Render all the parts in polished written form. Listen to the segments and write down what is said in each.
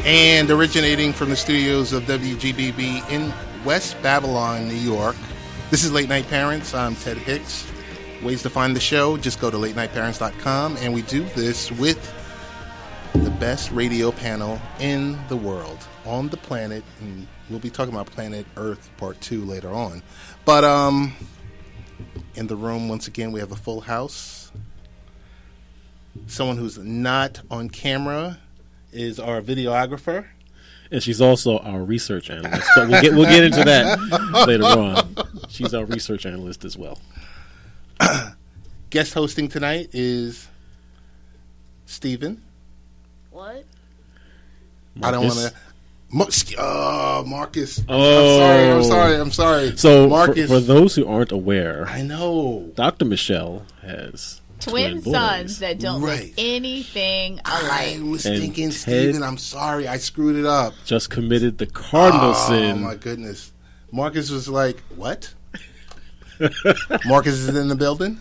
And originating from the studios of WGBB in West Babylon, New York. This is Late Night Parents. I'm Ted Hicks. Ways to find the show, just go to latenightparents.com. And we do this with the best radio panel in the world, on the planet. And we'll be talking about Planet Earth Part 2 later on. But in the room, once again, we have a full house. Someone who's not on camera is our videographer. And she's also our research analyst. But we'll get into that later on. She's our research analyst as well. Guest hosting tonight is Steven. What? Marcus. I don't want to... Marcus. Oh. I'm sorry. So, Marcus. for those who aren't aware, I know. Dr. Michele has twin sons that don't look anything alike. I was And thinking, Ted Steven, I'm sorry. I screwed it up. just committed the cardinal sin. Oh, my goodness. Marcus was like, what? Marcus is in the building.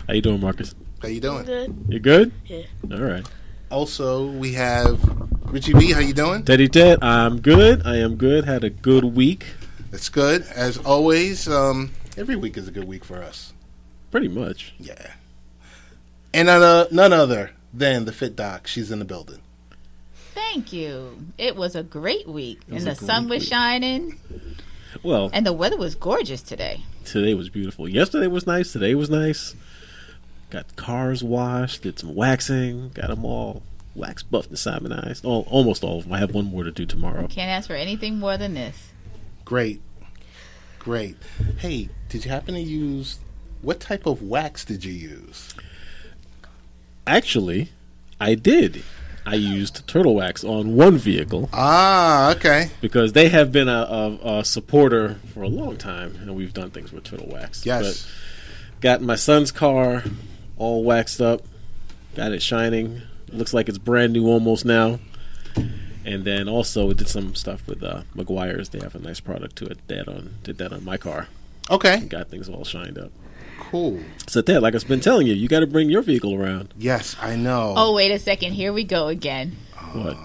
How you doing, Marcus? How you doing? Good. You good? Yeah. All right. Also, we have Richie B. How you doing? Teddy Ted, I'm good. I am good. Had a good week. That's good. As always, every week is a good week for us. Pretty much. Yeah. And none other than the Fit Doc. She's in the building. Thank you. It was a great week. It was And a the sun great was week. shining. Well, And the weather was gorgeous today. today was beautiful. Yesterday was nice. Today was nice. Got cars washed. Did some waxing. Got them all wax buffed and simonized. Almost all of them. I have one more to do tomorrow. Can't ask for anything more than this. Great. Hey, did you happen to use... What type of wax did you use? Actually, I did. I used turtle wax on one vehicle Ah, okay. because they have been a supporter for a long time, and we've done things with turtle wax. Yes. But got my son's car all waxed up, got it shining. Looks like it's brand new almost now. And then also we did some stuff with McGuire's. They have a nice product to it. Did that on my car. Okay. And got things all shined up. Cool. So Ted, like I've been telling you, you got to bring your vehicle around. Yes, I know. Oh, wait a second. Here we go again. What?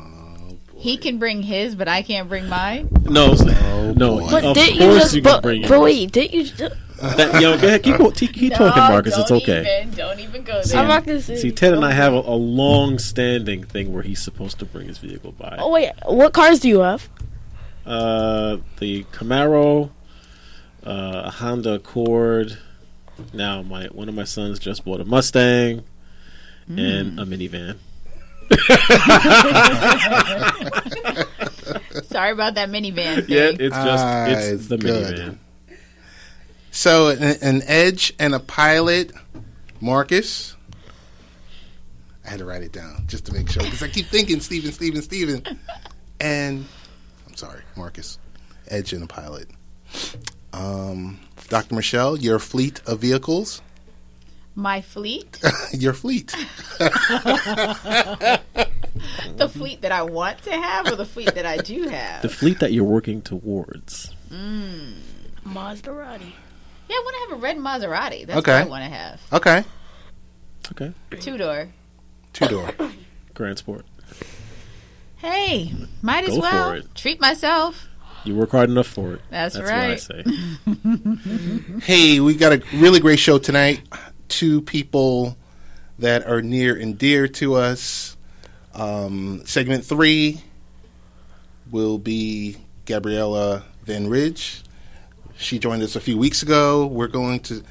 He can bring his, but I can't bring mine. No, no. boy. But Of didn't course you you just? can bring But yours. wait, didn't you? Go ahead, keep talking, Marcus. It's okay. Don't even go See, there. I'm not gonna say. See, Ted and I have a long-standing thing where he's supposed to bring his vehicle by. Oh wait, what cars do you have? The Camaro, a Honda Accord. Now, one of my sons just bought a Mustang and a minivan. Sorry about that minivan thing. Yeah, it's it's the good. minivan. So, an Edge and a Pilot, Marcus. I had to write it down just to make sure because I keep thinking Steven. And I'm sorry, Marcus. Edge and a Pilot. Dr. Michele, your fleet of vehicles. My fleet? Your fleet. The fleet that I want to have or the fleet that I do have? The fleet that you're working towards. Maserati. Yeah, I want to have a red Maserati. That's Okay. what I want to have. Okay. Okay. Two-door. Two-door. Grand Sport. Hey, might as Go well for it. treat myself. You work hard enough for it. That's what right. I say. Hey, we got a really great show tonight. Two people that are near and dear to us. Segment 3 will be Gabriella Van Ridge. She joined us a few weeks ago. We're going to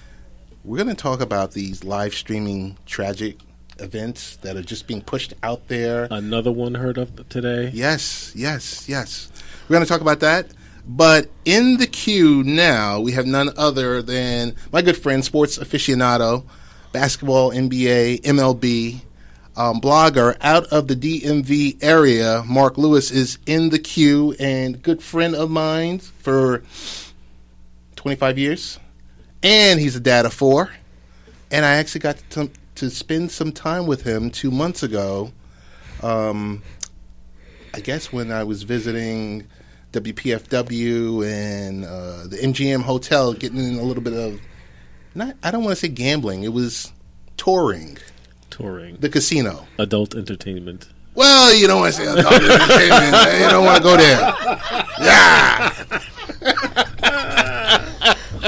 talk about these live streaming tragic events that are just being pushed out there. Another one heard of today. Yes. We're going to talk about that. But in the queue now, we have none other than my good friend, sports aficionado, basketball, NBA, MLB, blogger out of the DMV area. Marc Lewis is in the queue and good friend of mine for 25 years. And he's a dad of 4. And I actually got to spend some time with him 2 months ago. I guess when I was visiting WPFW and the MGM Hotel, getting in a little bit of, I don't want to say gambling, it was touring the casino. Adult entertainment. Well, you don't want to say adult entertainment. You don't want to go there. Yeah.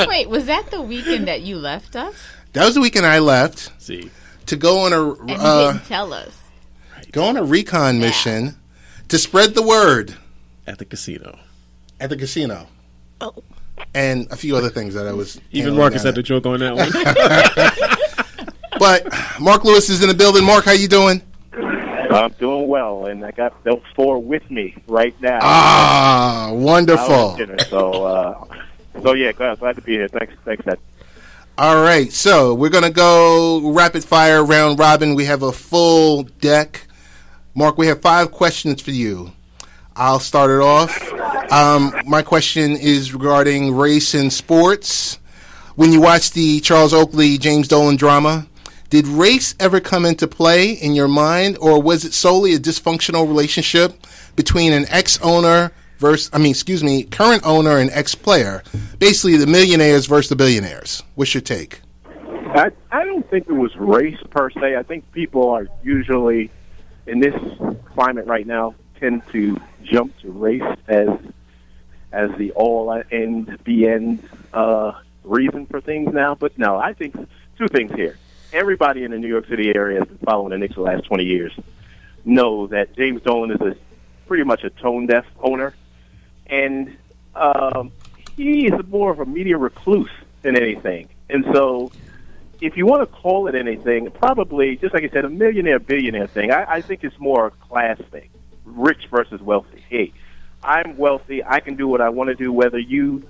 Wait, was that the weekend that you left us? That was the weekend I left. See, to go on And you didn't tell us. a recon mission to spread the word at the casino. at the casino. Oh. And a few other things that I was Even handling Marcus down had the joke on that one. there. But Mark Lewis is in the building. Mark, how you doing? I'm doing well, and I got those 4 with me right now. Ah, wonderful. So yeah, glad to be here. Thanks, Ted. All right, so we're going to go rapid fire round robin. We have a full deck. Mark, we have 5 questions for you. I'll start it off. My question is regarding race in sports. When you watch the Charles Oakley, James Dolan drama, did race ever come into play in your mind, or was it solely a dysfunctional relationship between an current owner and ex-player? Basically, the millionaires versus the billionaires. What's your take? I don't think it was race per se. I think people are usually, in this climate right now, tend to jump to race as the all-end, be-end reason for things now. But no, I think 2 things here. Everybody in the New York City area has been following the Knicks for the last 20 years know that James Dolan is pretty much a tone-deaf owner. And he is more of a media recluse than anything. And so if you want to call it anything, probably, just like I said, a millionaire-billionaire thing, I think it's more a class thing, rich versus wealthy. Hey, I'm wealthy. I can do what I want to do, whether you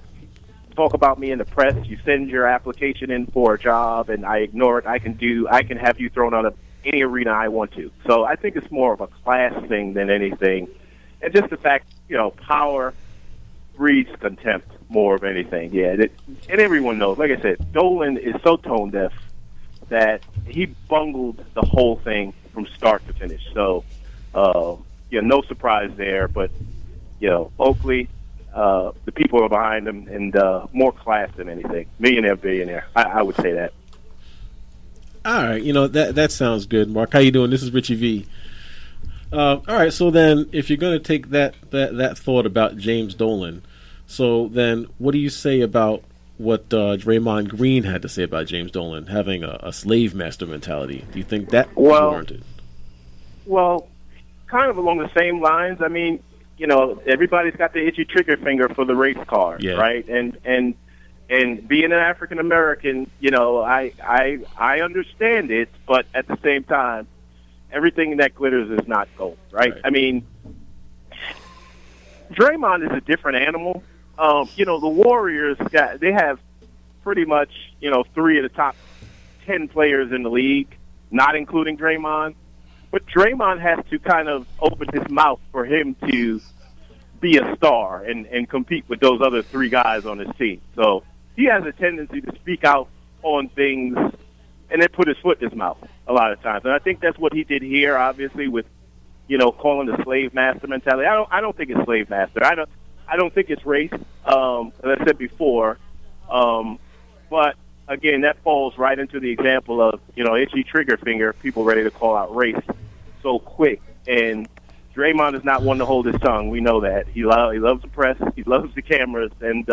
talk about me in the press, you send your application in for a job, and I ignore it. I can have you thrown out of any arena I want to. So I think it's more of a class thing than anything. And just the fact, power breeds contempt more of anything. Yeah, and everyone knows. Like I said, Dolan is so tone deaf that he bungled the whole thing from start to finish. So, no surprise there. But Oakley, the people are behind him, and more class than anything. Millionaire, billionaire. I would say that. All right, that sounds good, Mark. How you doing? This is Richie V. All right, so then if you're going to take that thought about James Dolan, so then what do you say about what Draymond Green had to say about James Dolan having a slave master mentality? Do you think that was warranted? Well, kind of along the same lines. I mean, everybody's got the itchy trigger finger for the race car, right? And being an African American, I understand it, but at the same time, everything that glitters is not gold, right? I mean, Draymond is a different animal. The Warriors they have pretty much 3 of the top 10 players in the league, not including Draymond. But Draymond has to kind of open his mouth for him to be a star and compete with those other 3 guys on his team. So he has a tendency to speak out on things and then put his foot in his mouth a lot of times. And I think that's what he did here, obviously, with, calling the slave master mentality. I don't think it's slave master. I don't think it's race, as I said before. But, again, that falls right into the example of, itchy trigger finger, people ready to call out race so quick. And Draymond is not one to hold his tongue. We know that. He loves the press. He loves the cameras. And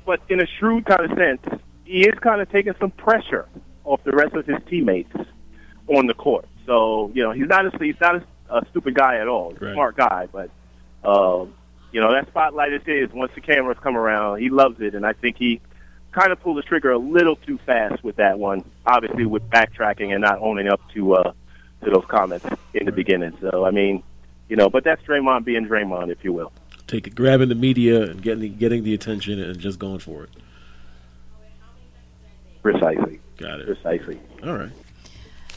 but in a shrewd kind of sense, he is kind of taking some pressure off the rest of his teammates on the court. So, he's not a stupid guy at all. He's a smart guy. But, that spotlight is his. Once the cameras come around, he loves it. And I think he kind of pulled the trigger a little too fast with that one, obviously with backtracking and not owning up to those comments in the beginning. So, I mean, but that's Draymond being Draymond, if you will. Grabbing the media and getting the attention and just going for it. Precisely. Got it. Precisely. All right.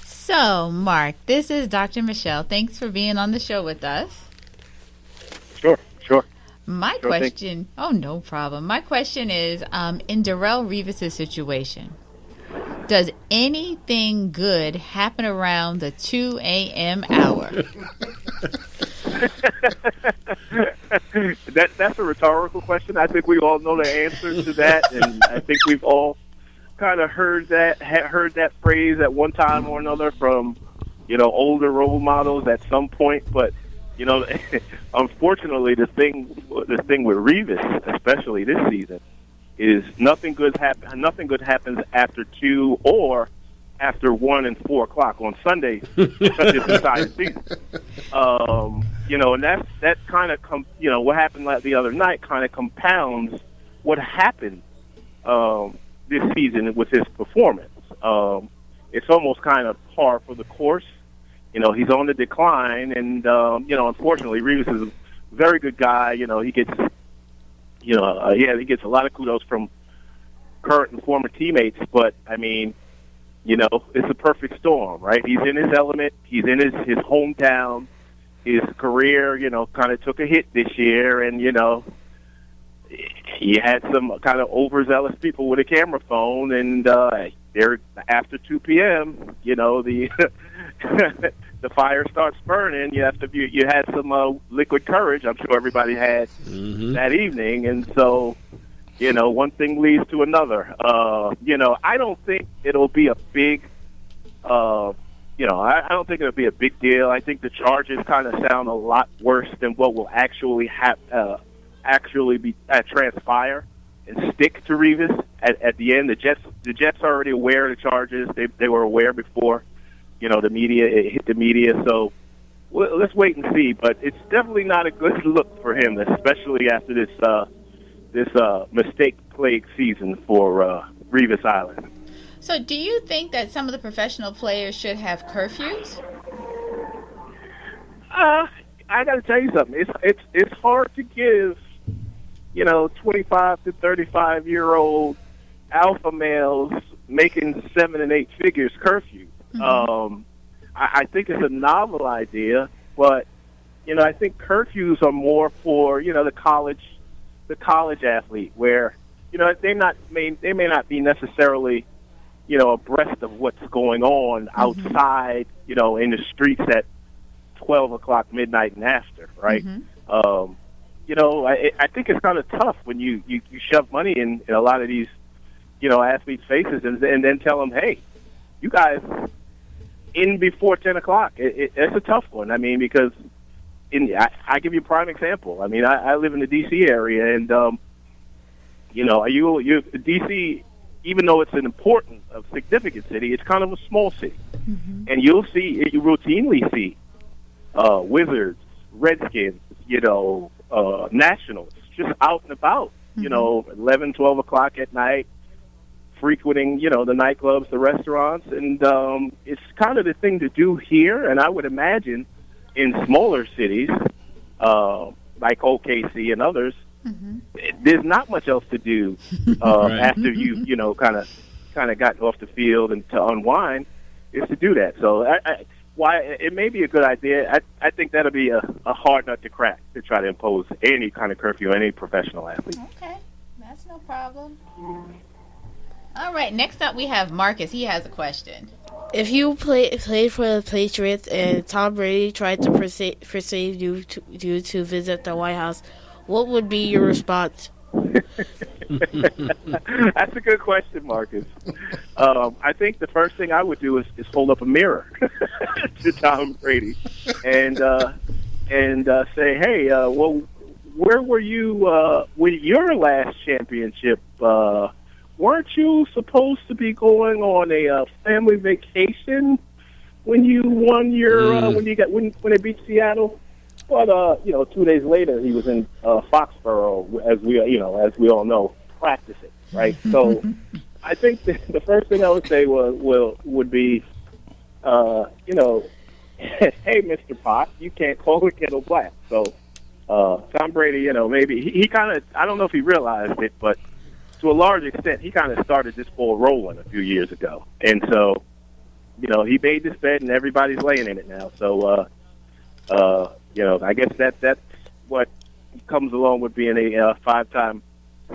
So, Mark, this is Dr. Michele. Thanks for being on the show with us. Sure. My question, no problem. My question is, in Darelle Revis' situation, does anything good happen around the 2 a.m. hour? That's a rhetorical question. I think we all know the answer to that, and I think we've all kind of heard that phrase at one time or another from older role models at some point. But unfortunately, the thing with Revis, especially this season, is nothing good happens after 2 or after 1 and 4 o'clock on Sundays. Such as the entire season. And that kind of what happened the other night kind of compounds what happened this season with his performance. It's almost kind of par for the course. He's on the decline, and unfortunately, Revis is a very good guy. He gets, he gets a lot of kudos from current and former teammates. But I mean, it's a perfect storm, right? He's in his element. He's in his hometown. His career, kind of took a hit this year, and he had some kind of overzealous people with a camera phone, and they're after 2 p.m. The the fire starts burning. You had some liquid courage. I'm sure everybody had that evening, and so one thing leads to another. I don't think it'll be a big. I don't think it'll be a big deal. I think the charges kind of sound a lot worse than what will actually transpire and stick to Revis at the end. The Jets are already aware of the charges. They were aware before, the media, it hit the media. So let's wait and see. But it's definitely not a good look for him, especially after this mistake-plagued season for Revis Island. So do you think that some of the professional players should have curfews? I got to tell you something. It's hard to give, 25 to 35-year-old alpha males making 7 and 8 figures curfew. I think it's a novel idea, but I think curfews are more for the college athlete, where they may not be necessarily abreast of what's going on outside, in the streets at 12 o'clock, midnight, and after, right? I think it's kind of tough when you shove money in a lot of these, athletes' faces and then tell them, hey, you guys in before 10 o'clock. It's a tough one. I mean, because I give you a prime example. I mean, I live in the D.C. area, and, D.C., even though it's an important, significant city, it's kind of a small city. And you routinely see Wizards, Redskins, Nationals just out and about, 11, 12 o'clock at night, frequenting, the nightclubs, the restaurants. And it's kind of the thing to do here. And I would imagine in smaller cities like OKC and others, there's not much else to do after you kind of gotten off the field and to unwind is to do that. So why it may be a good idea. I think that'll be a hard nut to crack to try to impose any kind of curfew on any professional athlete. Okay, that's no problem. All right, next up we have Marcus. He has a question. If you played for the Patriots and Tom Brady tried to persuade you to visit the White House, what would be your response? That's a good question, Marcus. I think the first thing I would do is hold up a mirror to Tom Brady and say, hey, well, where were you with your last championship? Weren't you supposed to be going on a family vacation when you won your when they beat Seattle? But 2 days later, he was in Foxborough, as we all know, practicing. Right. So, I think the first thing I would say would be, hey, Mr. Pot, you can't call the kettle black. So, Tom Brady, maybe he kind of, I don't know if he realized it, but to a large extent, he kind of started this ball rolling a few years ago, and so, he made this bet, and everybody's laying in it now. So, I guess that's what comes along with being a 5-time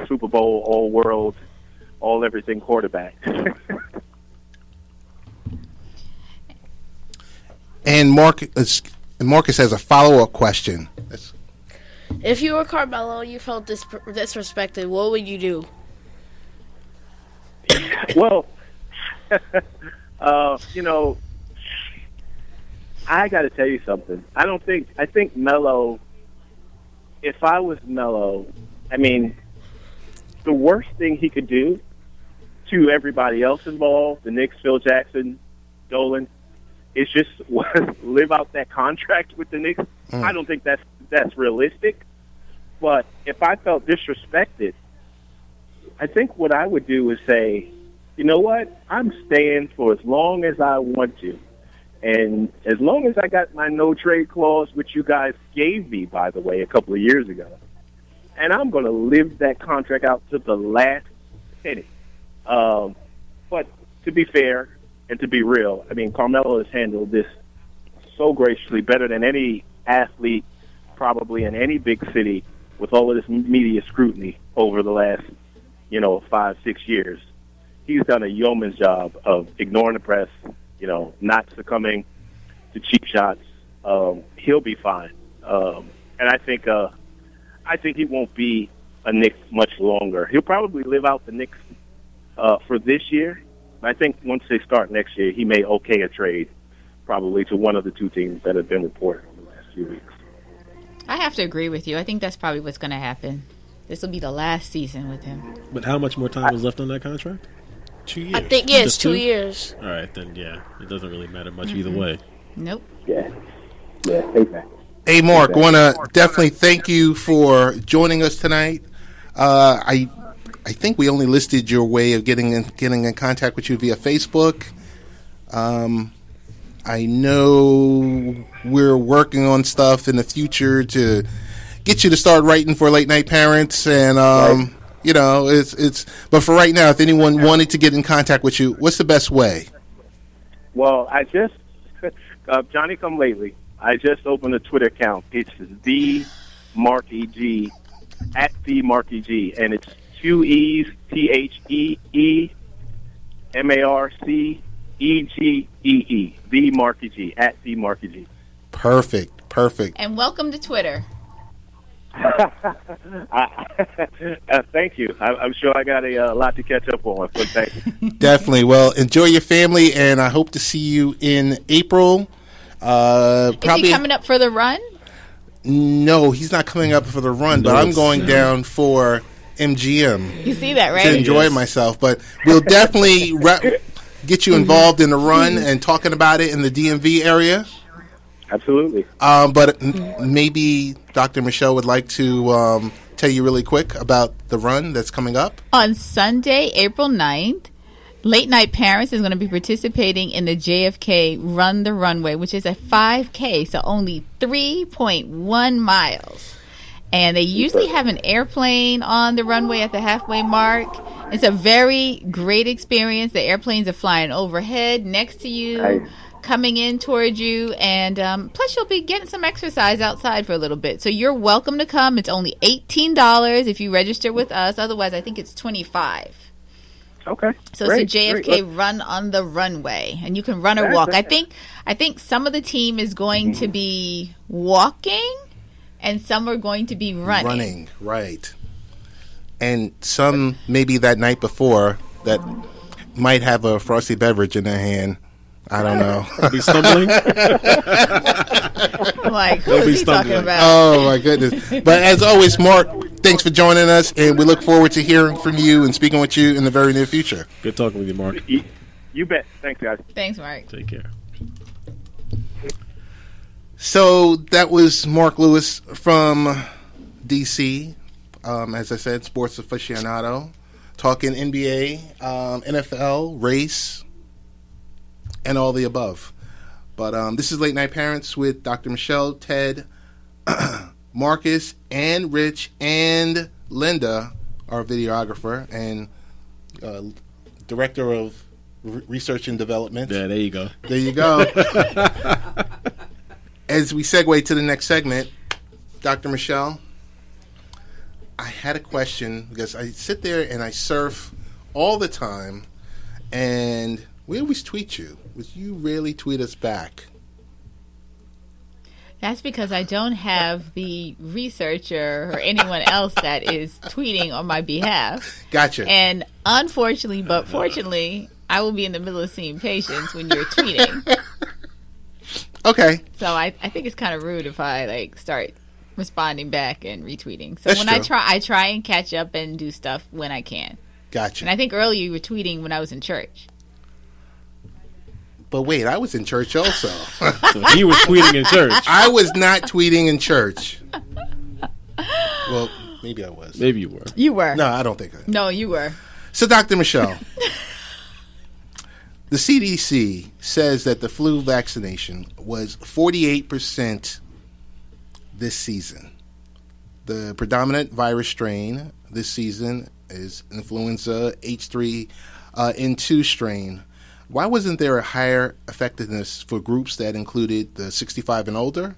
Super Bowl, all-world, all-everything quarterback. And Marcus has a follow-up question. If you were Carmelo and you felt disrespected, what would you do? Well, I got to tell you something. I think Melo, if I was Melo, I mean, the worst thing he could do to everybody else involved, the Knicks, Phil Jackson, Dolan, is just live out that contract with the Knicks. I don't think that's realistic. But if I felt disrespected, I think what I would do is say, you know what, I'm staying for as long as I want to. And as long as I got my no-trade clause, which you guys gave me, by the way, a couple of years ago, and I'm going to live that contract out to the last penny. But to be fair and to be real, I mean, Carmelo has handled this so graciously, better than any athlete probably in any big city with all of this media scrutiny over the last, 5-6 years. He's done a yeoman's job of ignoring the press, not succumbing to cheap shots. He'll be fine. And I think he won't be a Knicks much longer. He'll probably live out the Knicks for this year. I think once they start next year, he may okay a trade probably to one of the two teams that have been reported over the last few weeks. I have to agree with you. I think that's probably what's going to happen. This will be the last season with him. But how much more time is left on that contract? 2 years. I think, it's 2 years. All right, then, yeah. It doesn't really matter much either way. Nope. Yeah, exactly. Hey, Marc, want to definitely thank you for joining us tonight. I think we only listed your way of getting in contact with you via Facebook. I know we're working on stuff in the future to get you to start writing for Late Night Parents, and it's. But for right now, if anyone wanted to get in contact with you, what's the best way? Well, I just Johnny Come Lately. I just opened a Twitter account. It's the Marc EG at the Marc EG, and it's 2 E's, TheeMarcEGEE, the Marc EG at the Marc EG. Perfect. And welcome to Twitter. Thank you. I'm sure I got a lot to catch up on. So thank you. Definitely. Well, enjoy your family, and I hope to see you in April. Is he coming up for the run? No, he's not coming up for the run, but I'm going down for MGM. You see that, right? To enjoy myself. But we'll definitely get you involved in the run and talking about it in the DMV area. Absolutely. But maybe Dr. Michele would like to tell you really quick about the run that's coming up. On Sunday, April 9th, Late Night Parents is going to be participating in the JFK Run the Runway, which is a 5K, so only 3.1 miles. And they usually have an airplane on the runway at the halfway mark. It's a very great experience. The airplanes are flying overhead next to you, coming in towards you, and plus you'll be getting some exercise outside for a little bit. So you're welcome to come. It's only $18 if you register with us. Otherwise, I think it's $25. Okay. So it's a JFK Run on the Runway, and you can run or walk. I think some of the team is going to be walking, and some are going to be running. Running, right. And some maybe that night before that might have a frosty beverage in their hand. I don't know. Be stumbling. Like, who's he talking about? Oh my goodness! But as always, Marc, thanks for joining us, and we look forward to hearing from you and speaking with you in the very near future. Good talking with you, Marc. You bet. Thanks, guys. Thanks, Marc. Take care. So that was Marc Lewis from DC. As I said, sports aficionado, talking NBA, NFL, race, and all the above. But this is Late Night Parents with Dr. Michele, Ted, Marcus, and Rich, and Linda, our videographer and director of research and development. Yeah, there you go. There you go. As we segue to the next segment, Dr. Michele, I had a question because I sit there and I surf all the time, and we always tweet you, but you rarely tweet us back. That's because I don't have the researcher or anyone else that is tweeting on my behalf. Gotcha. And unfortunately, but fortunately, I will be in the middle of seeing patients when you're tweeting. Okay. So I think it's kind of rude if I like start responding back and retweeting. So That's when true. I try and catch up and do stuff when I can. Gotcha. And I think earlier you were tweeting when I was in church. But wait, I was in church also. So he was tweeting in church. I was not tweeting in church. Well, maybe I was. Maybe you were. You were. No, I don't think I. No, you were. So, Dr. Michele, the CDC says that the flu vaccination was 48% this season. The predominant virus strain this season is influenza H3N2 strain. Why wasn't there a higher effectiveness for groups that included the 65 and older,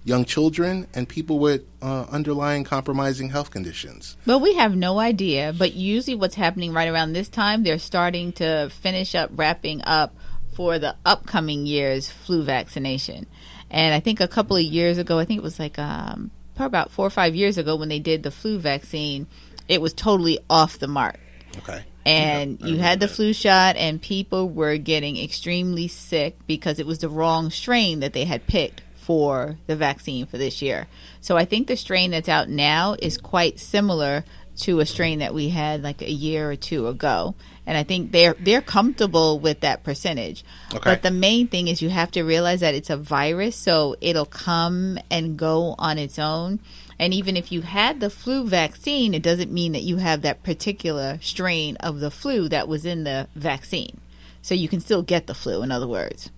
young children, and people with underlying compromising health conditions? Well, we have no idea, but usually what's happening right around this time, they're starting to finish up, wrapping up for the upcoming year's flu vaccination. And I think a couple of years ago, I think it was like probably about 4 or 5 years ago when they did the flu vaccine, it was totally off the mark. Okay. And you had the flu shot, and people were getting extremely sick because it was the wrong strain that they had picked for the vaccine for this year. So I think the strain that's out now is quite similar to a strain that we had like a year or two ago. And I think they're comfortable with that percentage. Okay. But the main thing is you have to realize that it's a virus, so it'll come and go on its own. And even if you had the flu vaccine, it doesn't mean that you have that particular strain of the flu that was in the vaccine. So you can still get the flu, in other words.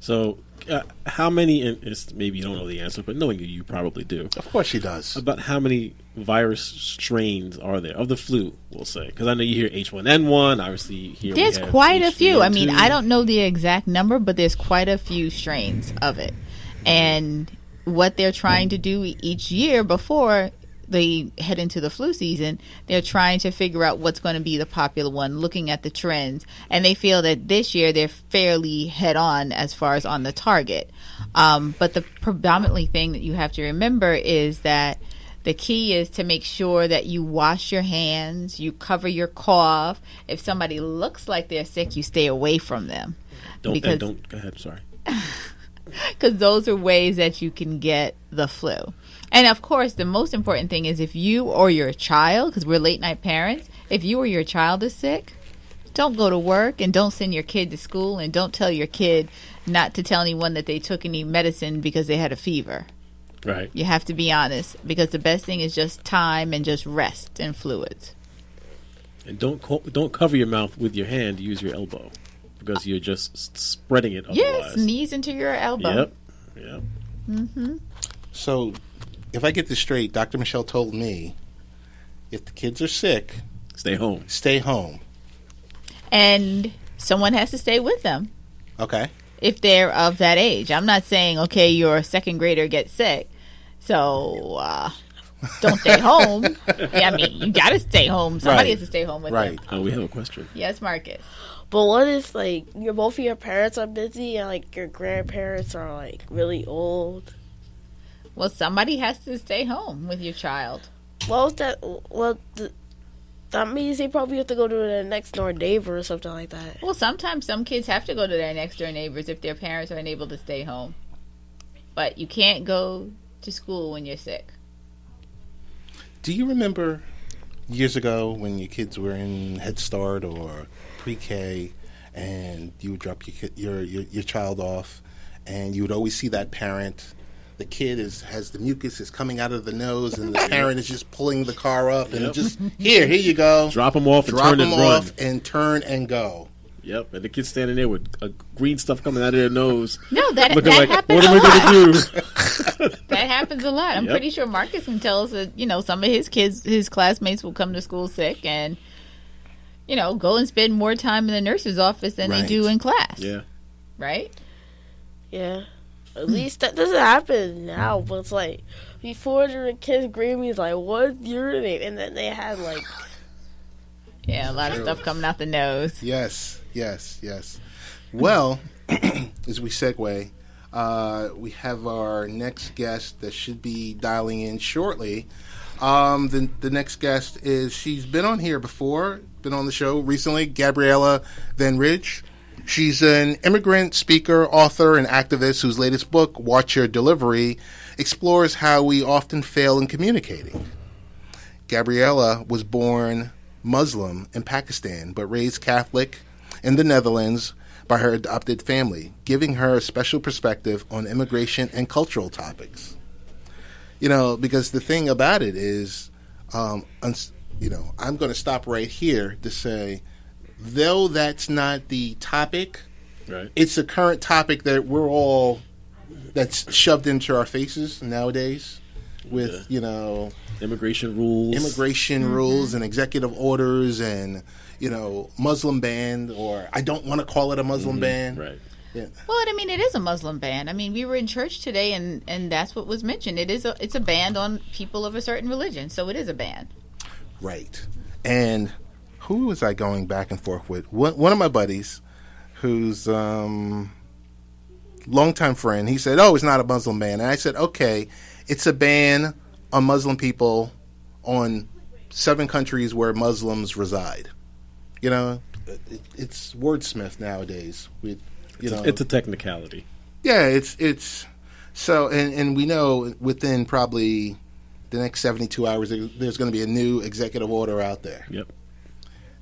So how many, and maybe you don't know the answer, but knowing you probably do. Of course she does. About how many virus strains are there of the flu, we'll say? Because I know you hear H1N1, obviously here we There's have quite a few. I H3N2. mean, I don't know the exact number, but there's quite a few strains of it. And what they're trying to do each year before they head into the flu season, they're trying to figure out what's going to be the popular one, looking at the trends. And they feel that this year they're fairly head on as far as on the target. But the predominantly thing that you have to remember is that the key is to make sure that you wash your hands, you cover your cough. If somebody looks like they're sick, you stay away from them. Don't go ahead, sorry. Because those are ways that you can get the flu. And of course, the most important thing is if you or your child, because we're late night parents, if you or your child is sick, don't go to work and don't send your kid to school, and don't tell your kid not to tell anyone that they took any medicine because they had a fever. Right. You have to be honest, because the best thing is just time and just rest and fluids. And don't cover your mouth with your hand. Use your elbow, because you're just spreading it otherwise. Yes, knees into your elbow. Yep. Mm-hmm. So, if I get this straight, Dr. Michele told me if the kids are sick, Stay home. stay home. And someone has to stay with them Okay. if they're of that age. I'm not saying, okay, your second grader gets sick, so don't stay home. Yeah, I mean, you got to stay home. Somebody Right. has to stay home with Right. them. Oh, we have a question. Yes, Marcus. But what if, like, both of your parents are busy and, like, your grandparents are, like, really old? Well, somebody has to stay home with your child. Well, that means they probably have to go to their next door neighbor or something like that. Well, sometimes some kids have to go to their next door neighbors if their parents are unable to stay home. But you can't go to school when you're sick. Do you remember years ago when your kids were in Head Start or pre-K, and you would drop your child off, and you would always see that parent? The kid has the mucus is coming out of the nose, and the parent is just pulling the car up and just here you go, Drop them off and drop turn them and run. off and turn and go. Yep, and the kid's standing there with green stuff coming out of their nose. No, that looking like, happens what am a I lot. going to do? That happens a lot. I'm Yep. pretty sure Marcus can tell us that, some of his kids, his classmates will come to school sick and, go and spend more time in the nurse's office than they Right. do in class. Yeah. Right? Yeah. At least that doesn't happen now, but it's like, before the kids grade me, it's like, what's your name? And then they had, like... Yeah, a lot of stuff coming out the nose. Yes. Well, as we segue, we have our next guest that should be dialing in shortly. The next guest she's been on here before, been on the show recently, Gabriella Van Ridge. She's an immigrant speaker, author, and activist whose latest book, Watch Your Delivery, explores how we often fail in communicating. Gabriella was born Muslim in Pakistan, but raised Catholic in the Netherlands by her adopted family, giving her a special perspective on immigration and cultural topics. Because the thing about it is, I'm going to stop right here to say, though that's not the topic, right, it's a current topic that that's shoved into our faces nowadays with, immigration rules and executive orders and, Muslim ban, or I don't want to call it a Muslim ban. Right. Yeah. Well, it is a Muslim ban. We were in church today, and that's what was mentioned. It's a ban on people of a certain religion, so it is a ban. Right. And who was I going back and forth with? One of my buddies, who's longtime friend. He said, "Oh, it's not a Muslim ban," and I said, "Okay, it's a ban on Muslim people on 7 countries where Muslims reside." It's wordsmith nowadays. It's a technicality. Yeah, it's so, and we know within probably the next 72 hours there's going to be a new executive order out there. Yep.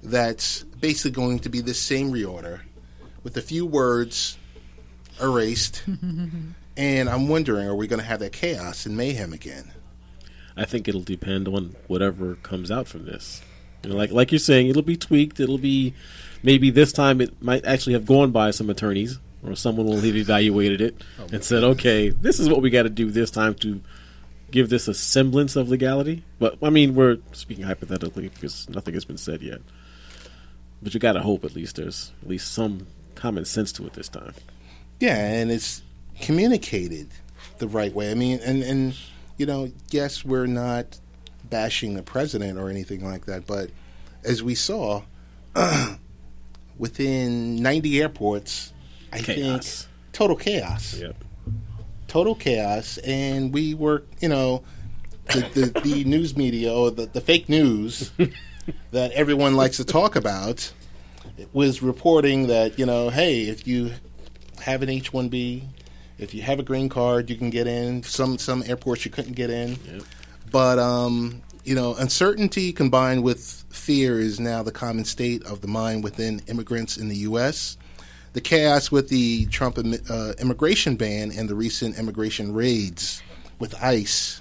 That's basically going to be the same reorder with a few words erased. And I'm wondering, are we going to have that chaos and mayhem again? I think it'll depend on whatever comes out from this. Like you're saying, it'll be tweaked. It'll be maybe this time it might actually have gone by some attorneys, or someone will have evaluated it and said, okay, this is what we got to do this time to give this a semblance of legality. But we're speaking hypothetically because nothing has been said yet. But you got to hope at least there's at least some common sense to it this time. Yeah, and it's communicated the right way. And yes, we're not bashing the president or anything like that, but as we saw, within 90 airports, I think total chaos. Yep. Total chaos, and we were, the news media, or the fake news that everyone likes to talk about, was reporting that, hey, if you have an H-1B, if you have a green card, you can get in. Some airports you couldn't get in. Yep. But, uncertainty combined with fear is now the common state of the mind within immigrants in the U.S. The chaos with the Trump immigration ban and the recent immigration raids with ICE,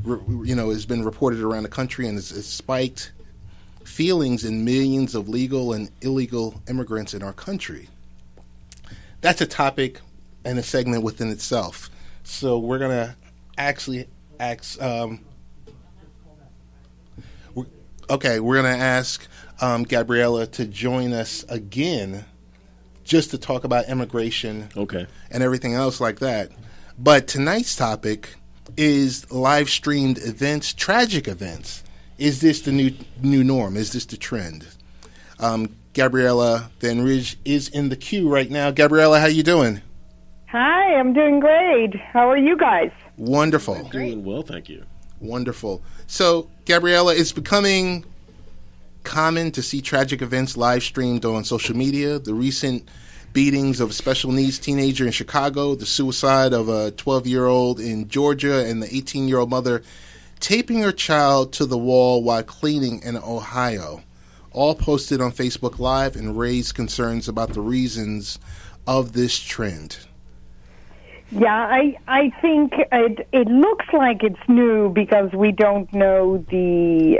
has been reported around the country and has spiked feelings in millions of legal and illegal immigrants in our country. That's a topic and a segment within itself. So we're going to actually ask... we're going to ask Gabriella to join us again just to talk about immigration and everything else like that. But tonight's topic is live-streamed events, tragic events. Is this the new norm? Is this the trend? Gabriella Van Ridge is in the queue right now. Gabriella, how you doing? Hi, I'm doing great. How are you guys? Wonderful. Doing well, thank you. Wonderful. So, Gabriella, it's becoming common to see tragic events live streamed on social media. The recent beatings of a special needs teenager in Chicago, the suicide of a 12-year-old in Georgia, and the 18-year-old mother taping her child to the wall while cleaning in Ohio, all posted on Facebook Live and raised concerns about the reasons of this trend. Yeah, I think it looks like it's new because we don't know the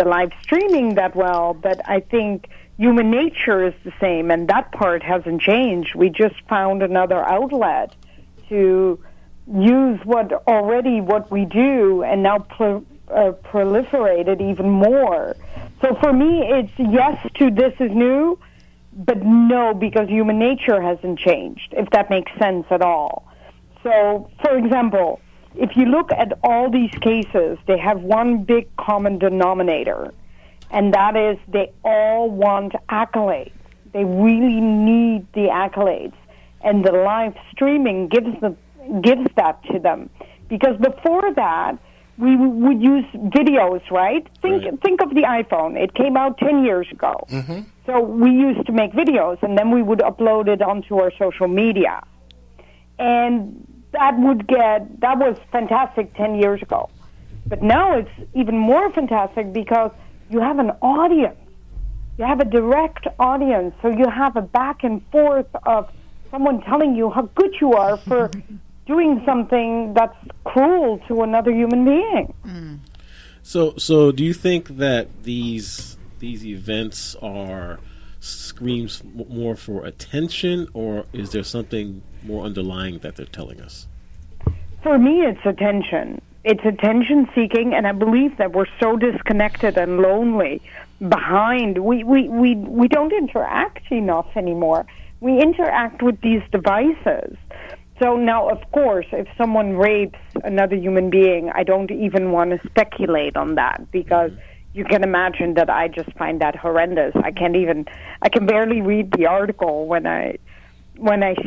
live streaming that well, but I think human nature is the same, and that part hasn't changed. We just found another outlet to use what we do and now proliferate it even more. So for me, it's yes to this is new, but no, because human nature hasn't changed, if that makes sense at all. So, for example, if you look at all these cases, they have one big common denominator, and that is they all want accolades. They really need the accolades, and the live streaming gives that to them. Because before that, we would use videos, right? Think of the iPhone. It came out 10 years ago. Mm-hmm. So we used to make videos, and then we would upload it onto our social media. And that was fantastic 10 years ago. But now it's even more fantastic because you have an audience. You have a direct audience, so you have a back and forth of someone telling you how good you are for doing something that's cruel to another human being. Mm. So do you think that these events are screams more for attention, or is there something more underlying that they're telling us? For me, it's attention. It's attention-seeking, and I believe that we're so disconnected and lonely behind. We don't interact enough anymore. We interact with these devices. So now, of course, if someone rapes another human being, I don't even want to speculate on that because you can imagine that I just find that horrendous. I can barely read the article when I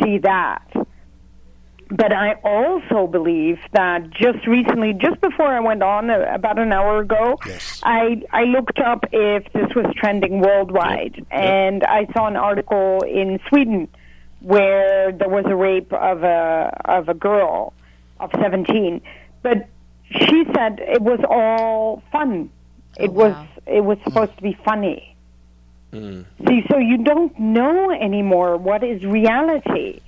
see that. But I also believe that just recently, just before I went on, about an hour ago, yes. I looked up if this was trending worldwide, and I saw an article in Sweden where there was a rape of a girl of 17. But she said it was all fun. It was supposed to be funny. Mm. See, so you don't know anymore what is reality.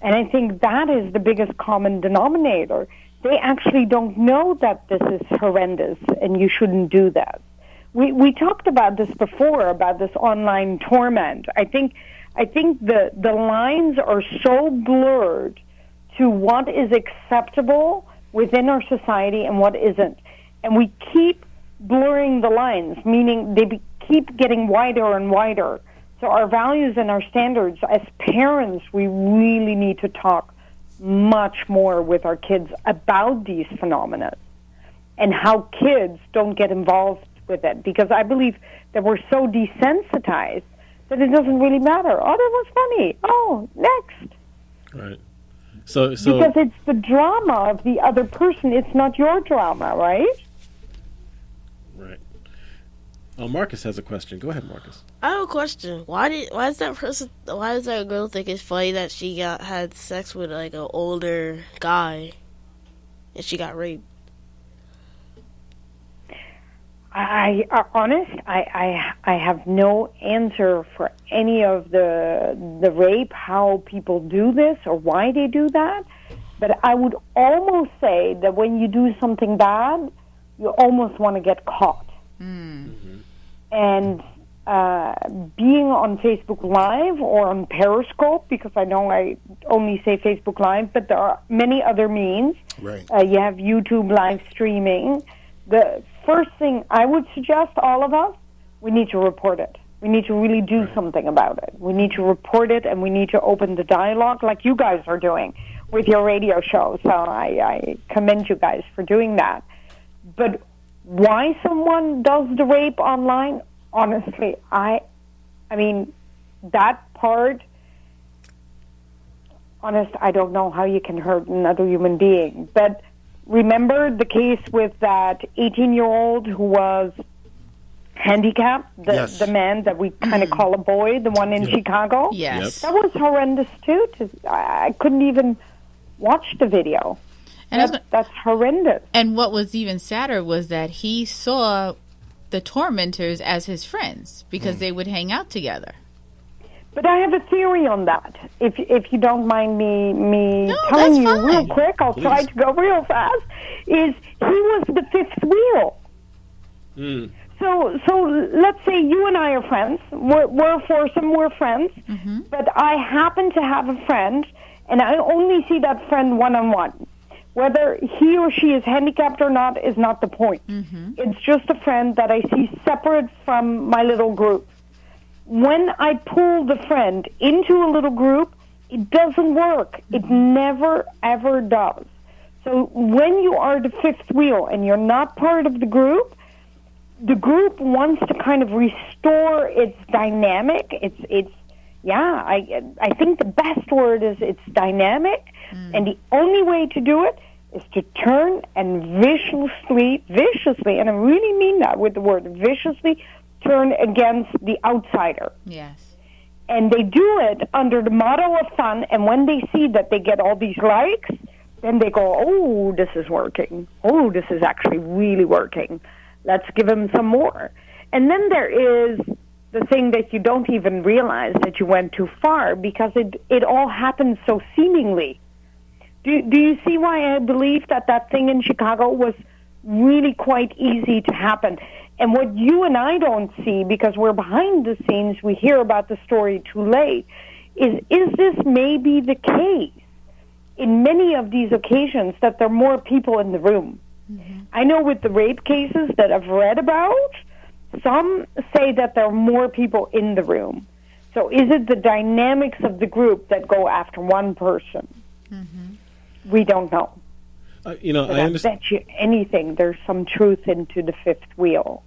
And I think that is the biggest common denominator. They actually don't know that this is horrendous and you shouldn't do that. We talked about this before, about this online torment. I think the lines are so blurred to what is acceptable within our society and what isn't. And we keep blurring the lines, meaning they keep getting wider and wider. So our values and our standards, as parents, we really need to talk much more with our kids about these phenomena and how kids don't get involved with it. Because I believe that we're so desensitized that it doesn't really matter. Oh, that was funny. Oh, next. Right. So because it's the drama of the other person. It's not your drama, right? Right. Marcus has a question. Go ahead, Marcus. I have a question. Why does that girl think it's funny that she had sex with like an older guy and she got raped? I have no answer for any of the rape, how people do this or why they do that. But I would almost say that when you do something bad, you almost want to get caught. Mm-hmm. And being on Facebook Live or on Periscope, because I know I only say Facebook Live, but there are many other means. Right. You have YouTube live streaming. The first thing I would suggest all of us, we need to report it. We need to really do something about it. We need to report it, and we need to open the dialogue like you guys are doing with your radio show. So I commend you guys for doing that. But why someone does the rape online, honestly, I mean, that part, honest, I don't know how you can hurt another human being. But remember the case with that 18-year-old who was handicapped, the man that we kind of call a boy, the one in Chicago? Yes. That was horrendous, too. I couldn't even watch the video. And that's horrendous. And what was even sadder was that he saw the tormentors as his friends because they would hang out together. But I have a theory on that. If you don't mind me telling you real quick, I'll try to go real fast. Is he was the fifth wheel. Mm. So let's say you and I are friends. We're foursome. We're friends. Mm-hmm. But I happen to have a friend, and I only see that friend one-on-one. Whether he or she is handicapped or not is not the point. Mm-hmm. It's just a friend that I see separate from my little group. When I pull the friend into a little group, it doesn't work. It never, ever does. So when you are the fifth wheel and you're not part of the group wants to kind of restore its dynamic. I think the best word is it's dynamic. And the only way to do it is to turn and viciously, and I really mean that with the word viciously, turn against the outsider. Yes. And they do it under the motto of fun, and when they see that they get all these likes, then they go, oh, this is working. Oh, this is actually really working. Let's give them some more. And then there is the thing that you don't even realize that you went too far, because it all happens so seemingly. Do you see why I believe that thing in Chicago was really quite easy to happen? And what you and I don't see, because we're behind the scenes, we hear about the story too late, is this maybe the case in many of these occasions that there are more people in the room? Mm-hmm. I know with the rape cases that I've read about, some say that there are more people in the room. So is it the dynamics of the group that go after one person? Mm-hmm. We don't know. I understand. I bet you anything there's some truth into the fifth wheel.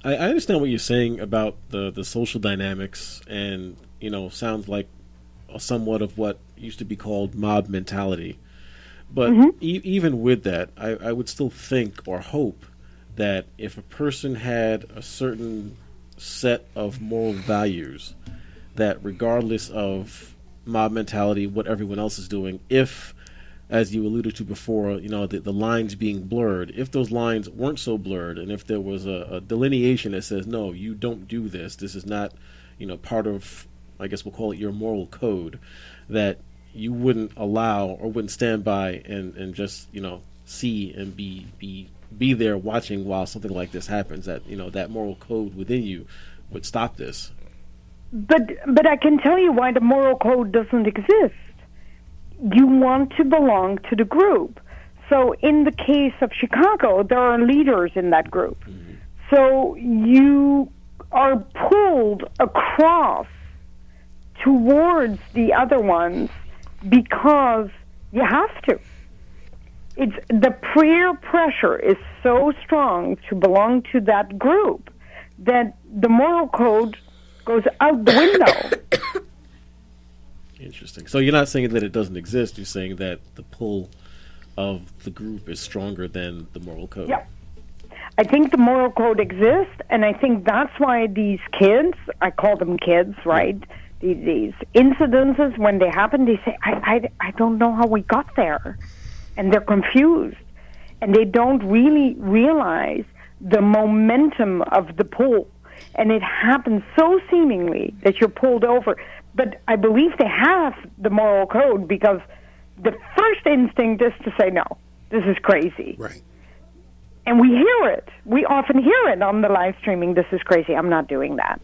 I understand what you're saying about the social dynamics, and sounds like somewhat of what used to be called mob mentality. But even with that, I would still think or hope that if a person had a certain set of moral values, that regardless of mob mentality, what everyone else is doing, if, as you alluded to before, the lines being blurred, if those lines weren't so blurred, and if there was a delineation that says, no, you don't do this, this is not, part of, I guess we'll call it your moral code, that you wouldn't allow or wouldn't stand by and just, see and be there watching while something like this happens, that, that moral code within you would stop this. But I can tell you why the moral code doesn't exist. You want to belong to the group. So in the case of Chicago, there are leaders in that group. Mm-hmm. So you are pulled across towards the other ones because you have to. It's the peer pressure is so strong to belong to that group that the moral code goes out the window. Interesting. So you're not saying that it doesn't exist. You're saying that the pull of the group is stronger than the moral code. Yeah. I think the moral code exists, and I think that's why these kids, I call them kids, right? These incidences, when they happen, they say, I don't know how we got there. And they're confused. And they don't really realize the momentum of the pull. And it happens so seemingly that you're pulled over. But I believe they have the moral code, because the first instinct is to say, no, this is crazy. Right. And we hear it. We often hear it on the live streaming, this is crazy, I'm not doing that.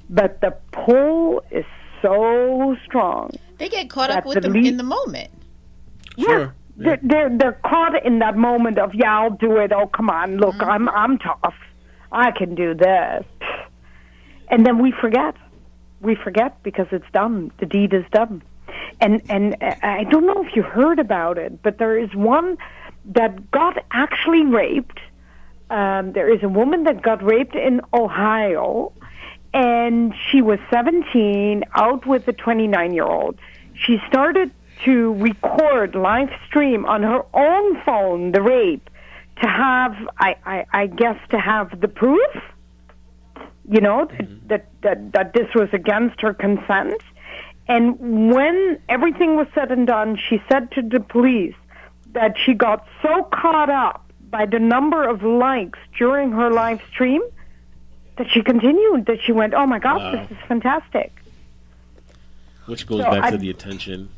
But the pull is so strong. They get caught up with them in the moment. Sure. Yeah. They're caught in that moment of, yeah, I'll do it. Oh, come on, look, I'm tough. I can do this. And then we forget. We forget because it's done. The deed is done. And I don't know if you heard about it, but there is one that got actually raped. There is a woman that got raped in Ohio, and she was 17, out with a 29-year-old. She started to record live stream on her own phone the rape to have, I guess, to have the proof, that this was against her consent. And when everything was said and done, she said to the police that she got so caught up by the number of likes during her live stream that she continued, that she went, oh my God, wow, this is fantastic. Which goes back to the attention.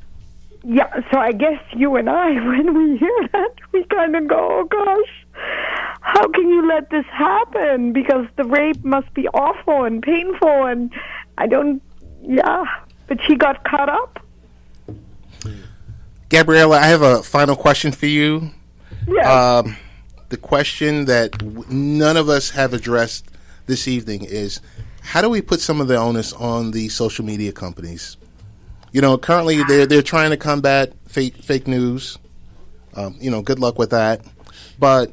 Yeah, so I guess you and I, when we hear that, we kind of go, oh gosh, how can you let this happen? Because the rape must be awful and painful, and but she got caught up. Gabriella, I have a final question for you. Yeah. The question that none of us have addressed this evening is, how do we put some of the onus on the social media companies? Currently they're trying to combat fake news. Good luck with that. But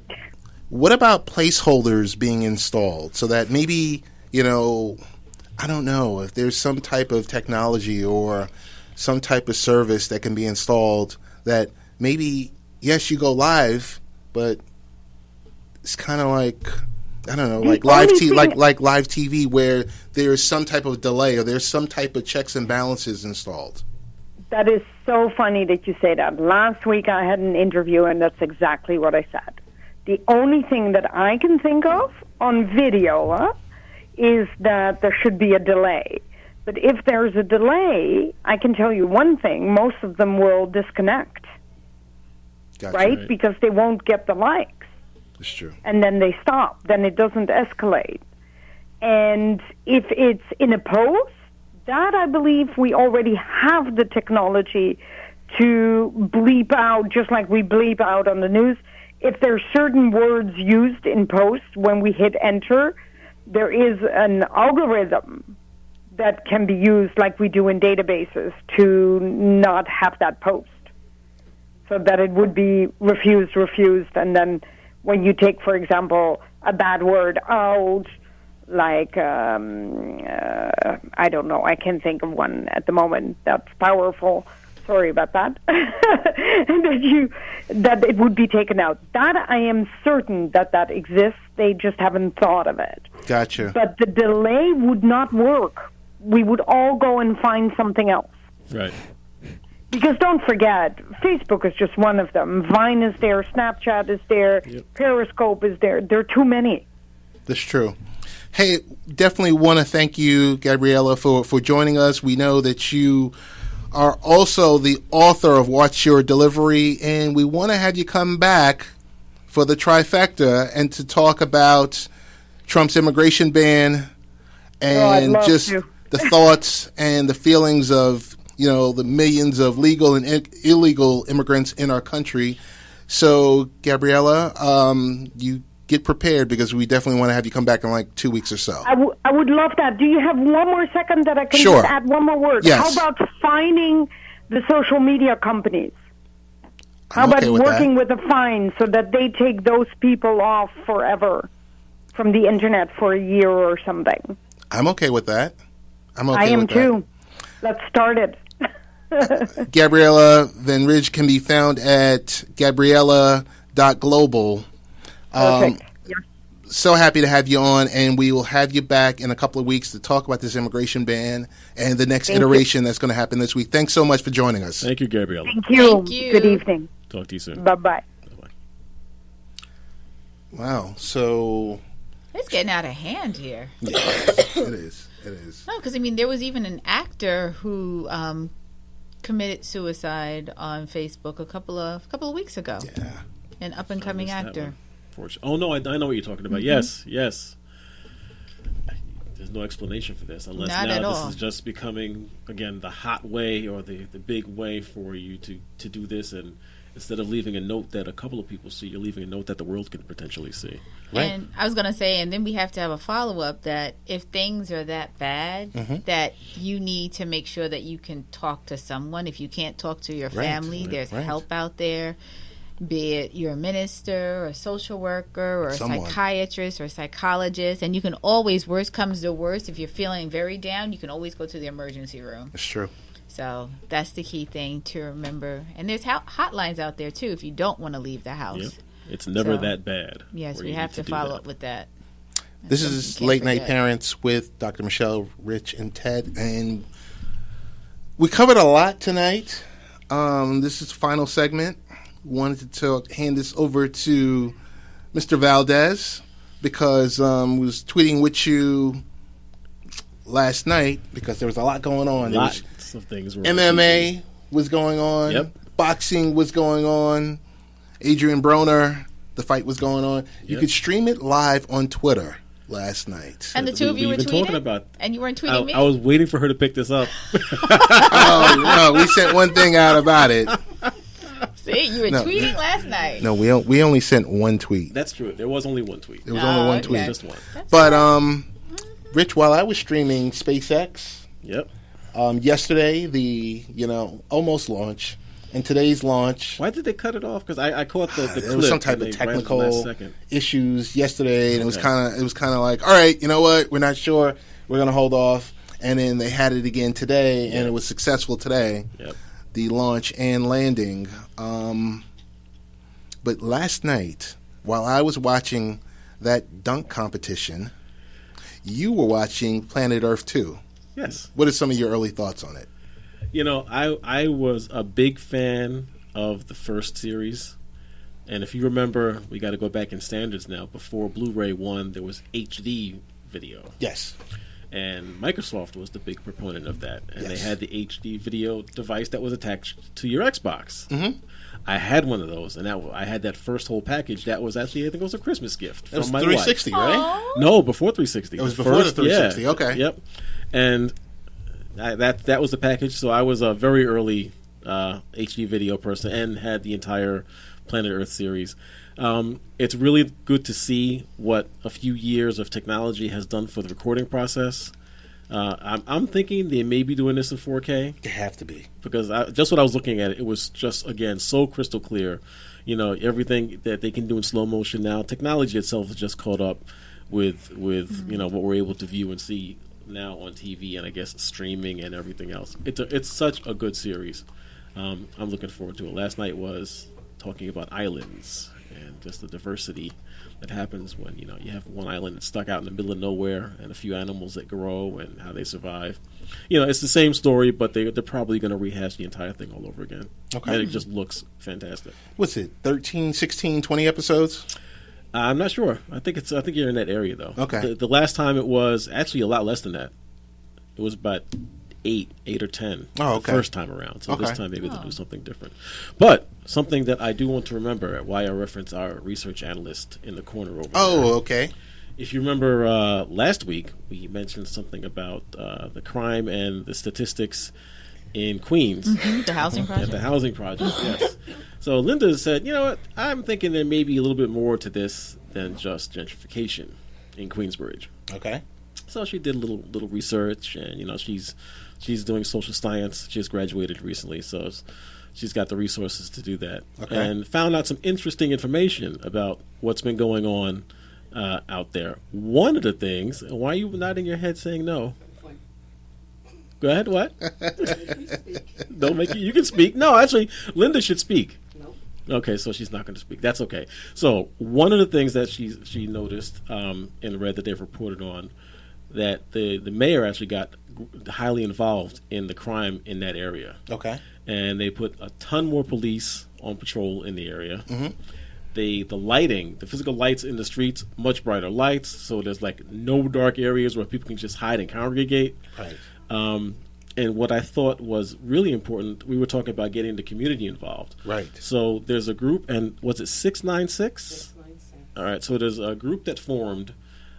what about placeholders being installed so that maybe, I don't know, if there's some type of technology or some type of service that can be installed that maybe, yes, you go live, but it's kind of like, I don't know, The like live only TV, thing- like live TV, where there's some type of delay or there's some type of checks and balances installed. That is so funny that you say that. Last week I had an interview, and that's exactly what I said. The only thing that I can think of on video is that there should be a delay. But if there's a delay, I can tell you one thing: most of them will disconnect, Gotcha. right? Because they won't get the likes. That's true. And then they stop. Then it doesn't escalate. And if it's in a post, that I believe we already have the technology to bleep out, just like we bleep out on the news. If there's certain words used in post, when we hit enter, there is an algorithm that can be used like we do in databases to not have that post. So that it would be refused, and then when you take, for example, a bad word out, like, I don't know, I can't think of one at the moment that's powerful. Sorry about that. that it would be taken out. That I am certain that exists. They just haven't thought of it. Gotcha. But the delay would not work. We would all go and find something else. Right. Because don't forget, Facebook is just one of them. Vine is there, Snapchat is there, Periscope is there. There are too many. That's true. Hey, definitely want to thank you, Gabriella, for joining us. We know that you are also the author of Watch Your Delivery, and we want to have you come back for the trifecta and to talk about Trump's immigration ban and just the thoughts and the feelings of, you know, the millions of legal and illegal immigrants in our country. So, Gabriella, you get prepared, because we definitely want to have you come back in like 2 weeks or so. I would love that. Do you have one more second that I can Sure. just add one more word? Yes. How about finding the social media companies? How I'm about okay with working that. with a fine so that they take those people off forever from the internet for a year or something? I'm okay with that. I am too. Let's start it. Gabriella Van Ridge can be found at gabriella.global. Perfect. So happy to have you on, and we will have you back in a couple of weeks to talk about this immigration ban and the next iteration that's going to happen this week. Thanks so much for joining us. Thank you, Gabriella. Thank you. Thank you. Good evening. Talk to you soon. Bye-bye. Bye-bye. Wow. So It's getting out of hand here. yeah, it is. It is. No, because I mean, there was even an actor who committed suicide on Facebook a couple of weeks ago. Yeah. An up and coming actor. Oh no, I know what you're talking about. Mm-hmm. Yes. There's no explanation for this unless Not now at this all. is just becoming again the hot way or the big way for you to do this, and instead of leaving a note that a couple of people see, you're leaving a note that the world can potentially see. Right. And I was going to say, and then we have to have a follow-up that if things are that bad, that you need to make sure that you can talk to someone. If you can't talk to your family, there's help out there, be it you're a minister or a social worker or a psychiatrist or a psychologist. And you can always, worst comes to worst, if you're feeling very down, you can always go to the emergency room. It's true. So that's the key thing to remember. And there's hotlines out there, too, if you don't want to leave the house. Yep. It's never that bad. Yes, we have to follow up with that. This is Late Night Parents with Dr. Michele, Rich, and Ted. And we covered a lot tonight. This is the final segment. Wanted to hand this over to Mr. Valdez because was tweeting with you last night because there was a lot going on. Lots of things. MMA was going on. Yep. Boxing was going on. Adrian Broner, the fight was going on. You could stream it live on Twitter last night. And the two of you were tweeting? Talking about, and you weren't tweeting me? I was waiting for her to pick this up. Oh, no, we sent one thing out about it. See, you were tweeting last night. No, we only sent one tweet. That's true. There was only one tweet. There was only one tweet. Just one. But, Rich, while I was streaming SpaceX, yesterday, the, almost launch, and today's launch. Why did they cut it off? Because I caught the clip. There was some type of technical issues yesterday, and it was kind of like, all right, you know what? We're not sure. We're going to hold off. And then they had it again today, and it was successful today. Yep. The launch and landing. but last night, while I was watching that dunk competition, you were watching Planet Earth 2. Yes. What are some of your early thoughts on it? You know, I was a big fan of the first series. And if you remember, we got to go back in standards now. Before Blu-ray 1, there was HD video. Yes. And Microsoft was the big proponent of that. And Yes. they had the HD video device that was attached to your Xbox. Mm-hmm. I had one of those, and I had that first whole package. That was actually, I think it was a Christmas gift It was from my 360, wife. right? No, before 360. It was before the 360, yeah. okay. Yep. And that was the package. So I was a very early HD video person and had the entire Planet Earth series. It's really good to see what a few years of technology has done for the recording process. I'm thinking they may be doing this in 4K. They have to be. Because just what I was looking at, it was just, again, so crystal clear. You know, everything that they can do in slow motion now, technology itself has just caught up with you know, what we're able to view and see now on TV and I guess streaming and everything else. It's such a good series. I'm looking forward to it. Last night was talking about islands and just the diversity that happens when, you know, you have one island that's stuck out in the middle of nowhere and a few animals that grow and how they survive. You know, it's the same story, but they're probably going to rehash the entire thing all over again. Okay. And it just looks fantastic. What's it, 13, 16, 20 episodes? I'm not sure. I think you're in that area, though. Okay. The last time it was actually a lot less than that. It was about 8 or 10 Oh, okay. the first time around. So Okay. this time maybe they'll do something different. But something that I do want to remember, why I reference our research analyst in the corner over there. Oh, okay. If you remember last week, we mentioned something about the crime and the statistics in Queens. The housing At project. the housing project, yes. So Linda said, you know what, I'm thinking there may be a little bit more to this than just gentrification in Queensbridge. Okay. So she did a little research, and you know she's doing social science. She just graduated recently, so she's got the resources to do that. Okay. And found out some interesting information about what's been going on out there. One of the things, why are you nodding your head saying no? Go ahead. What? Don't make you can speak. No, actually, Linda should speak. Okay, so she's not going to speak. That's okay. So one of the things that she noticed and read that they've reported on, that the mayor actually got highly involved in the crime in that area. Okay. And they put a ton more police on patrol in the area. Mm-hmm. The lighting, the physical lights in the streets, much brighter lights, so there's like no dark areas where people can just hide and congregate. Right. And what I thought was really important, we were talking about getting the community involved. Right. So there's a group, and was it 696? All right, so there's a group that formed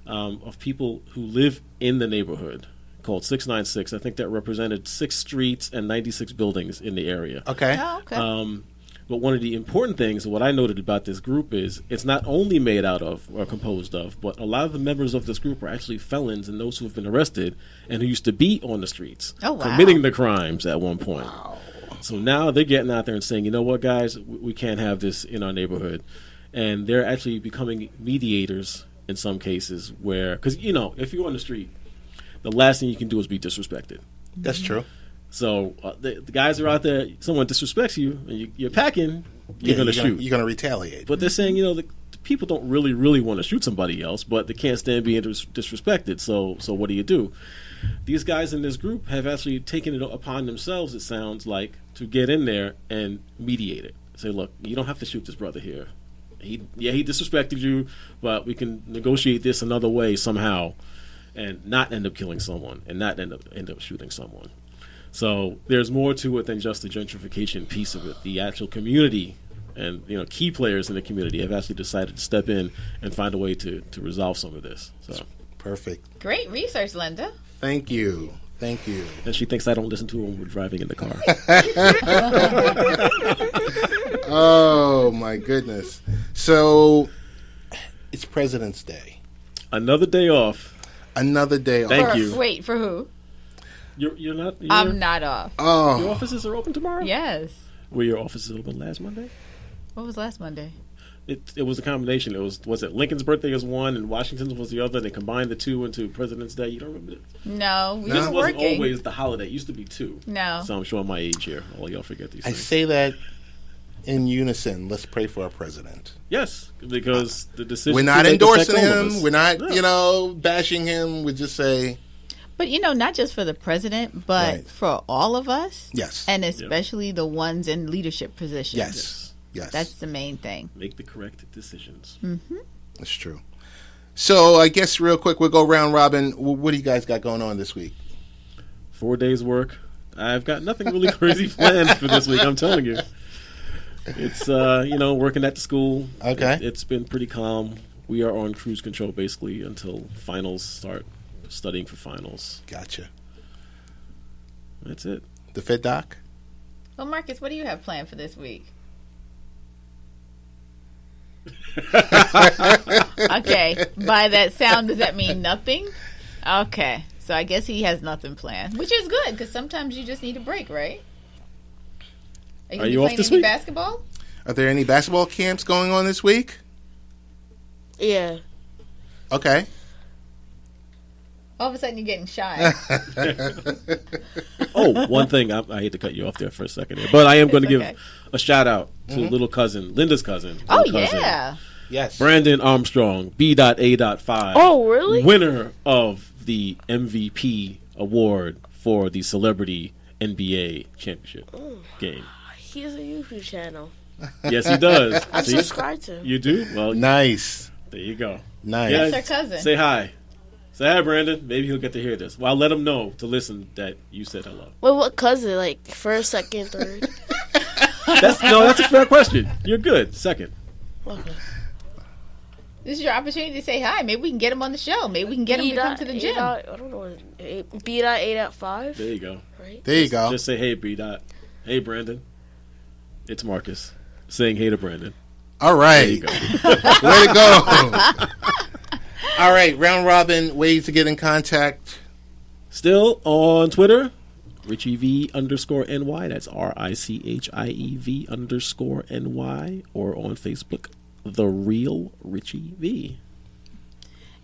of people who live in the neighborhood called 696. I think that represented 6 streets and 96 buildings in the area. Okay. Oh, okay. But one of the important things, what I noted about this group is it's not only made out of or composed of, but a lot of the members of this group are actually felons and those who have been arrested and who used to be on the streets committing the crimes at one point. Wow. So now they're getting out there and saying, you know what, guys, we can't have this in our neighborhood. And they're actually becoming mediators in some cases where, because, you know, if you're on the street, the last thing you can do is be disrespected. That's true. So the guys are out there, someone disrespects you, and you're packing, you're going to shoot. You're going to retaliate. But they're saying, you know, the people don't really want to shoot somebody else, but they can't stand being disrespected. So what do? These guys in this group have actually taken it upon themselves, it sounds like, to get in there and mediate it. Say, look, you don't have to shoot this brother here. He disrespected you, but we can negotiate this another way somehow and not end up killing someone and not end up shooting someone. So there's more to it than just the gentrification piece of it. The actual community and, you know, key players in the community have actually decided to step in and find a way to resolve some of this. So perfect. Great research, Linda. Thank you. And she thinks I don't listen to her when we're driving in the car. Oh, my goodness. So it's President's Day. Another day off. Thank you. Wait, for who? You're not? I'm not off. Oh. Your offices are open tomorrow? Yes. Were your offices open last Monday? What was last Monday? It was a combination. It was it Lincoln's birthday was one and Washington's was the other. They combined the two into President's Day. You don't remember it? No, we This were wasn't working. always the holiday. It used to be 2. No. So I'm showing my age here. All y'all forget these I things. say that in unison, let's pray for our president. Yes, because the decision. We're not endorsing him. We're not, bashing him. We just say. But, not just for the president, but for all of us. Yes. And especially the ones in leadership positions. Yes. That's the main thing. Make the correct decisions. Mm-hmm. That's true. So I guess real quick, we'll go round robin. What do you guys got going on this week? 4 days work. I've got nothing really crazy planned for this week, I'm telling you. It's, working at the school. Okay. It's been pretty calm. We are on cruise control, basically, until finals start. Studying for finals. Gotcha. That's it. The Fit Doc? Well, Marcus, what do you have planned for this week? Okay. By that sound, does that mean nothing? Okay. So I guess he has nothing planned, which is good because sometimes you just need a break, right? Are you off this week? Basketball? Are there any basketball camps going on this week? Yeah. Okay. All of a sudden, you're getting shy. Oh, one thing. I hate to cut you off there for a second, but I am going to give a shout out to little cousin, Linda's cousin. Oh, cousin, yeah. Yes. Brandon Armstrong, B.A.5. Oh, really? Winner of the MVP award for the Celebrity NBA Championship game. He has a YouTube channel. Yes, he does. I subscribe to him. You do? Well, Nice. there you go. Nice. Yeah, That's our cousin. Say hi. Say hi, Brandon. Maybe he'll get to hear this. Well, I'll let him know to listen that you said hello. Well, what cousin? Like first, second, third? That's a fair question. You're good. Second. Okay. This is your opportunity to say hi. Maybe we can get him on the show. Maybe we can get him to come to the gym. I don't know. B.8.5. There you go. Right? There you go. Just say hey, B. Hey, Brandon. It's Marcus saying hey to Brandon. All right. There you go. Way to go. All right, round robin, ways to get in contact. Still on Twitter, RichieV_NY. That's RICHIEV_NY. Or on Facebook, The Real Richie V.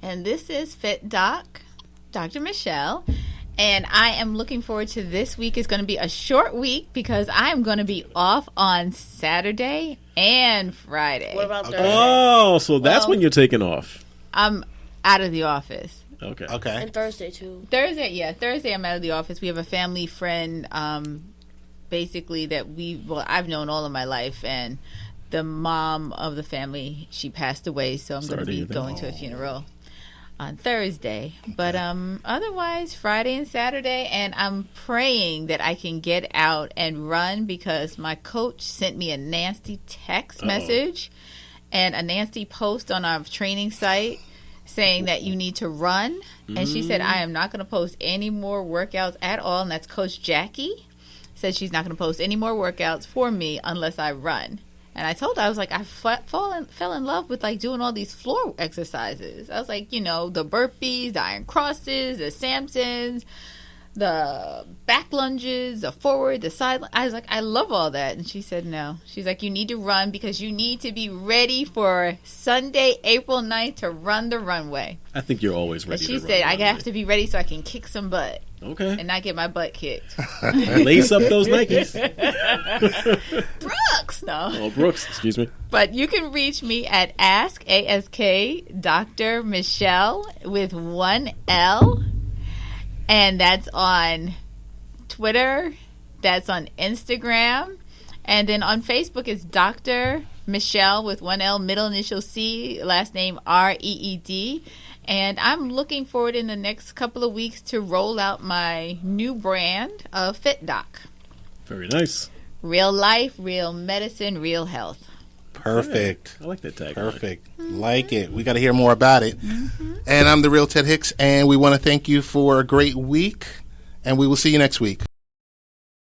And this is Fit Doc, Dr. Michele. And I am looking forward to this week. It's going to be a short week because I'm going to be off on Saturday and Friday. What about Thursday? Oh, so that's when you're taking off. I'm out of the office. Okay. And Thursday, too. Thursday I'm out of the office. We have a family friend, basically, that I've known all of my life. And the mom of the family, she passed away. So I'm going to be going to a funeral on Thursday, but otherwise Friday and Saturday, and I'm praying that I can get out and run because my coach sent me a nasty text message and a nasty post on our training site saying that you need to run, and she said I am not going to post any more workouts at all, and that's Coach Jackie said she's not going to post any more workouts for me unless I run. And I told her, I was like, I fell in love with, like, doing all these floor exercises. I was like, the burpees, the iron crosses, the Samsons, the back lunges, the forward, the side. I was like, I love all that. And she said, no. She's like, you need to run because you need to be ready for Sunday, April 9th to run the runway. I think you're always ready. But she said, I have to be ready so I can kick some butt. Okay. And not get my butt kicked. Lace up those Nikes. Brooks! No. Oh, Brooks, excuse me. But you can reach me at Ask Dr. Michele with one L. And that's on Twitter. That's on Instagram. And then on Facebook is Dr. Michele with one L, middle initial C, last name REED. And I'm looking forward in the next couple of weeks to roll out my new brand of Fit Doc. Very nice. Real life, real medicine, real health. Perfect. Yeah, I like that tag. Perfect. Like it. We got to hear more about it. And I'm the real Ted Hicks, and we want to thank you for a great week, and we will see you next week.